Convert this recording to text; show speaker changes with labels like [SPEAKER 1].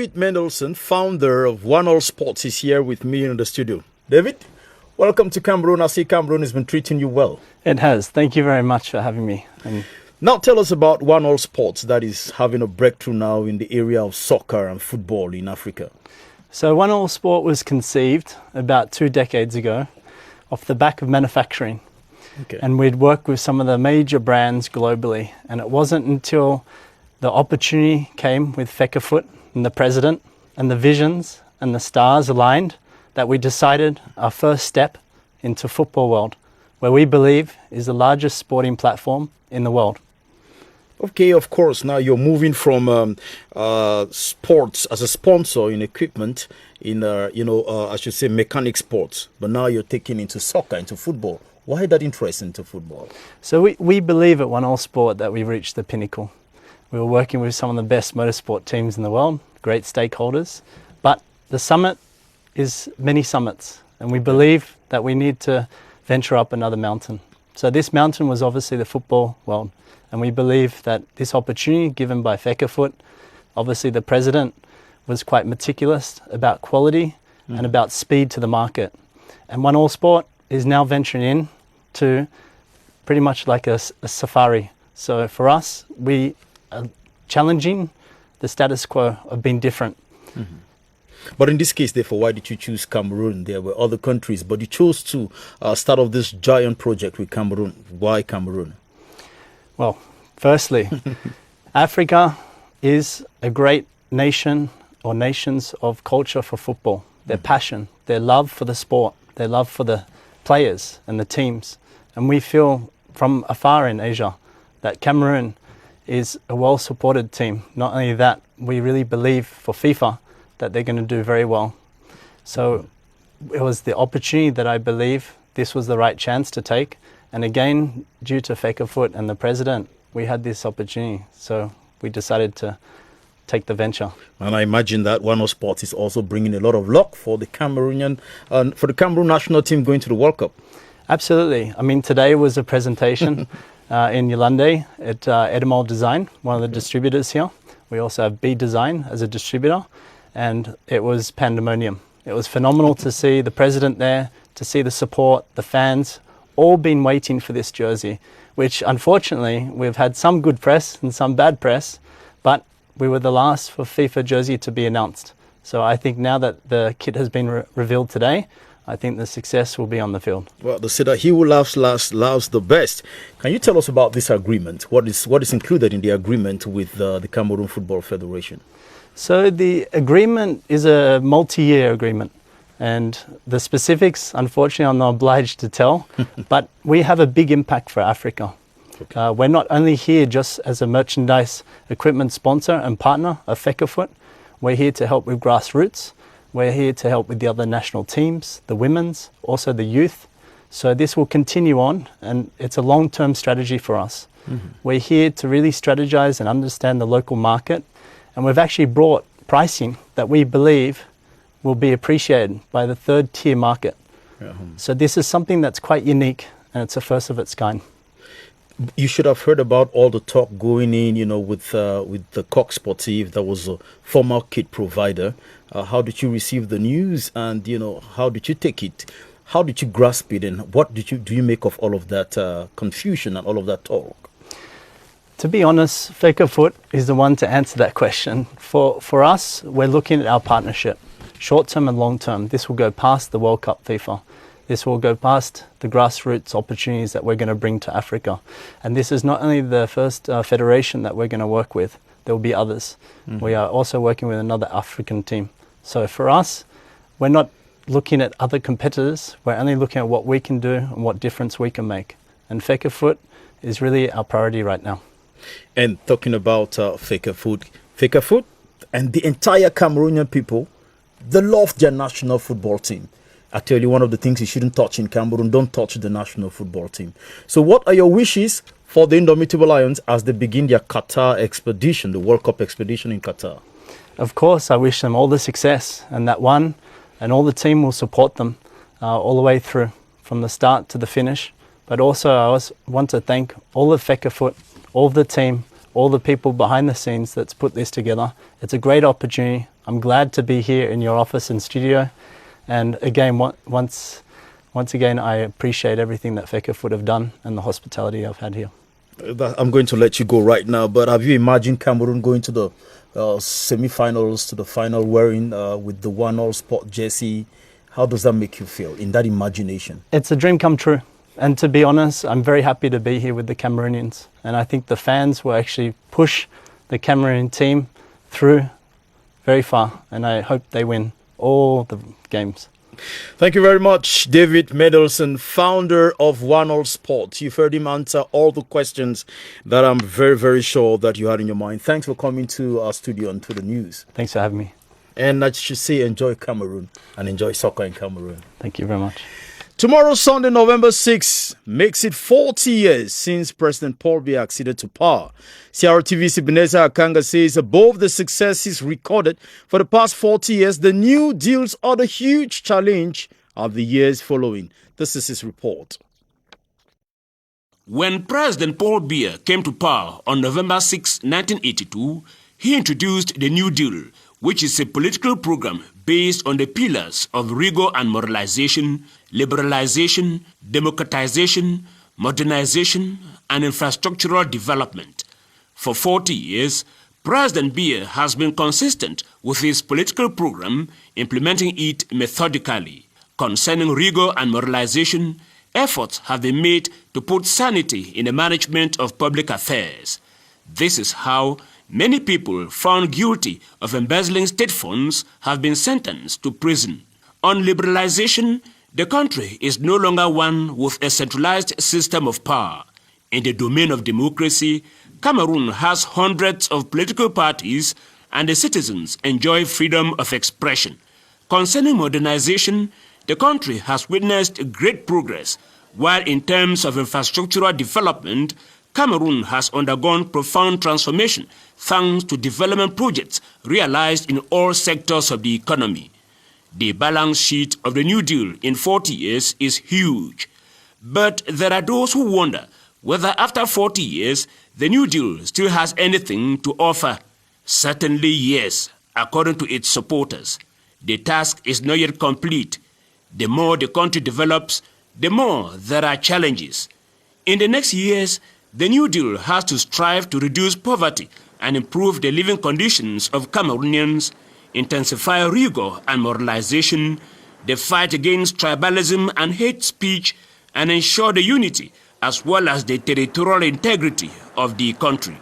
[SPEAKER 1] David Mendelsohn, founder of One All Sports, is here with me in the studio. David, welcome to Cameroon. I see Cameroon has been treating you well.
[SPEAKER 2] It has. Thank you very much for having me.
[SPEAKER 1] Now tell us about One All Sports that is having a breakthrough now in the area of soccer and football in Africa.
[SPEAKER 2] So One All Sport was conceived about 2 decades ago off the back of manufacturing.
[SPEAKER 1] Okay.
[SPEAKER 2] And we'd worked with some of the major brands globally. And it wasn't until the opportunity came with Fecafoot and the president and the visions and the stars aligned that we decided our first step into football world, where we believe is the largest sporting platform in the world.
[SPEAKER 1] Okay, of course. Now you're moving from sports as a sponsor in equipment in, I should say mechanic sports. But now you're taking into soccer, into football. Why that interest into football?
[SPEAKER 2] So we believe at One All Sport that we've reached the pinnacle. We were working with some of the best motorsport teams in the world, great stakeholders. But the summit is many summits. And we believe that we need to venture up another mountain. So this mountain was obviously the football world. And we believe that this opportunity given by Fecafoot, obviously the president was quite meticulous about quality and about speed to the market. And One All Sport is now venturing in to pretty much like a safari. So for us, we are challenging the status quo of being different.
[SPEAKER 1] Mm-hmm. But in this case, therefore, why did you choose Cameroon? There were other countries, but you chose to start off this giant project with Cameroon. Why Cameroon?
[SPEAKER 2] Well, firstly, Africa is a great nation or nations of culture for football. Their passion, their love for the sport, their love for the players and the teams. And we feel from afar in Asia that Cameroon is a well-supported team. Not only that, we really believe for FIFA that they're going to do very well. So it was the opportunity that I believe this was the right chance to take. And again, due to Fecafoot and the president, we had this opportunity. So we decided to take the venture.
[SPEAKER 1] And I imagine that One All Sports is also bringing a lot of luck for the Cameroonian and for the Cameroon national team going to the World Cup.
[SPEAKER 2] Absolutely. I mean, today was a presentation in Yolande at Edamol Design, one of the distributors here. We also have B Design as a distributor, and it was pandemonium. It was phenomenal to see the president there, to see the support, the fans, all been waiting for this jersey, which unfortunately we've had some good press and some bad press, but we were the last for FIFA jersey to be announced. So I think now that the kit has been revealed today, I think the success will be on the field.
[SPEAKER 1] Well, they say that he who laughs last laughs the best. Can you tell us about this agreement? What is included in the agreement with the Cameroon Football Federation?
[SPEAKER 2] So the agreement is a multi-year agreement. And the specifics, unfortunately, I'm not obliged to tell, but we have a big impact for Africa. Okay. We're not only here just as a merchandise equipment sponsor and partner of Fecafoot. We're here to help with grassroots. We're here to help with the other national teams, the women's, also the youth. So this will continue on, and it's a long-term strategy for us. Mm-hmm. We're here to really strategize and understand the local market, and we've actually brought pricing that we believe will be appreciated by the third tier market. Yeah. So this is something that's quite unique, and it's a first of its kind.
[SPEAKER 1] You should have heard about all the talk going in, with the Coq Sportif, that was a former kit provider. How did you receive the news, and how did you take it? How did you grasp it, and what do you make of all of that confusion and all of that talk?
[SPEAKER 2] To be honest, Fecafoot is the one to answer that question. For us, we're looking at our partnership. Short-term and long-term, this will go past the World Cup FIFA. This will go past the grassroots opportunities that we're going to bring to Africa. And this is not only the first federation that we're going to work with, there will be others. Mm-hmm. We are also working with another African team. So for us, we're not looking at other competitors, we're only looking at what we can do and what difference we can make. And Fecafoot is really our priority right now.
[SPEAKER 1] And talking about Fecafoot and the entire Cameroonian people, they love their national football team. I tell you, one of the things you shouldn't touch in Cameroon, don't touch the national football team. So what are your wishes for the Indomitable Lions as they begin their Qatar expedition, the World Cup expedition in Qatar?
[SPEAKER 2] Of course, I wish them all the success, and that one and all the team will support them all the way through, from the start to the finish. But also I want to thank all of Fecafoot, all of the team, all the people behind the scenes that's put this together. It's a great opportunity. I'm glad to be here in your office and studio. And again, once again, I appreciate everything that FECAFOOT have done and the hospitality I've had here.
[SPEAKER 1] I'm going to let you go right now, but have you imagined Cameroon going to the semi-finals, to the final, wearing with the One All Sport jersey? How does that make you feel in that imagination?
[SPEAKER 2] It's a dream come true. And to be honest, I'm very happy to be here with the Cameroonians. And I think the fans will actually push the Cameroon team through very far. And I hope they win all the games.
[SPEAKER 1] Thank you very much, David Mendelsohn, founder of One All Sport. You've heard him answer all the questions that I'm very, very sure that you had in your mind. Thanks for coming to our studio and to the news.
[SPEAKER 2] Thanks for having me.
[SPEAKER 1] And I should say enjoy Cameroon and enjoy soccer in Cameroon.
[SPEAKER 2] Thank you very much.
[SPEAKER 1] Tomorrow, Sunday, November 6, makes it 40 years since President Paul Biya acceded to power. CRTV's Ebenezer Akanga says above the successes recorded for the past 40 years, the New Deal's other huge challenge are the years following. This is his report.
[SPEAKER 3] When President Paul Biya came to power on November 6, 1982, he introduced the New Deal, which is a political program based on the pillars of rigor and moralization, liberalization, democratization, modernization, and infrastructural development. For 40 years, President Biya has been consistent with his political program, implementing it methodically. Concerning rigor and moralization, efforts have been made to put sanity in the management of public affairs. This is how many people found guilty of embezzling state funds have been sentenced to prison. On liberalization, the country is no longer one with a centralized system of power. In the domain of democracy, Cameroon has hundreds of political parties and the citizens enjoy freedom of expression. Concerning modernization, the country has witnessed great progress, while in terms of infrastructural development, Cameroon has undergone profound transformation thanks to development projects realized in all sectors of the economy. The balance sheet of the New Deal in 40 years is huge. But there are those who wonder whether after 40 years, the New Deal still has anything to offer. Certainly yes, according to its supporters. The task is not yet complete. The more the country develops, the more there are challenges. In the next years, the New Deal has to strive to reduce poverty and improve the living conditions of Cameroonians, intensify rigor and moralization, the fight against tribalism and hate speech, and ensure the unity as well as the territorial integrity of the country.